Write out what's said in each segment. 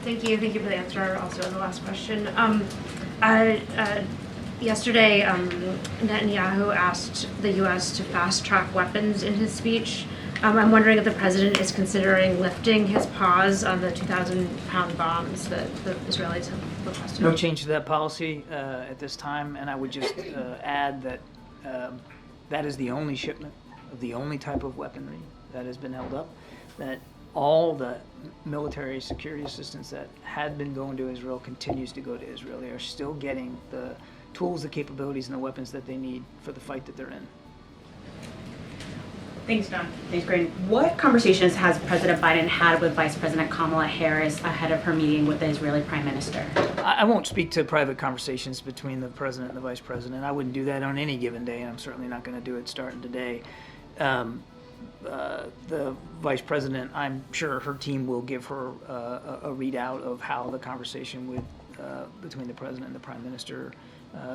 Thank you. Thank you for the answer. Also, on the last question. Yesterday, Netanyahu asked the U.S. to fast-track weapons in his speech. I'm wondering if the president is considering lifting his pause on the 2,000-pound bombs that the Israelis have requested. No change to that policy at this time, and I would just add that that is the only shipment of the only type of weaponry that has been held up, that all the military security assistance that had been going to Israel continues to go to Israel. They are still getting the tools, the capabilities, and the weapons that they need for the fight that they're in. Thanks, John. Thanks, Green. What conversations has President Biden had with Vice President Kamala Harris ahead of her meeting with the Israeli Prime Minister? I won't speak to private conversations between the president and the vice president. I wouldn't do that on any given day, and I'm certainly not going to do it starting today. The vice president, I'm sure her team will give her a readout of how the conversation between the president and the prime minister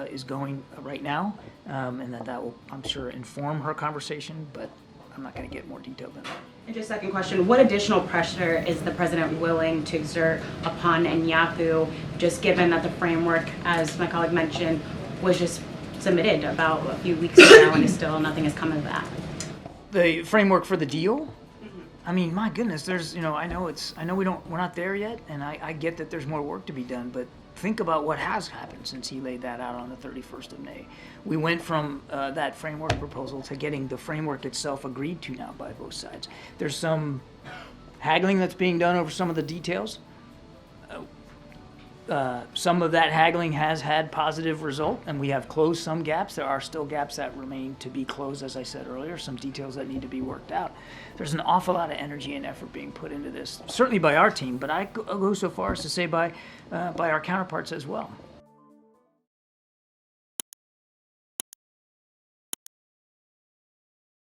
is going right now, and that will, I'm sure, inform her conversation, but I'm not going to get more detailed than that. And just second question, what additional pressure is the president willing to exert upon Netanyahu, just given that the framework, as my colleague mentioned, was just submitted about a few weeks ago and still nothing has come of that? The framework for the deal? I mean, my goodness, there's, I know we're not there yet, and I get that there's more work to be done, but think about what has happened since he laid that out on the 31st of May. We went from that framework proposal to getting the framework itself agreed to now by both sides. There's some haggling that's being done over some of the details. Some of that haggling has had positive result, and we have closed some gaps. There are still gaps that remain to be closed, as I said earlier, some details that need to be worked out. There's an awful lot of energy and effort being put into this, certainly by our team, but I go so far as to say by our counterparts as well.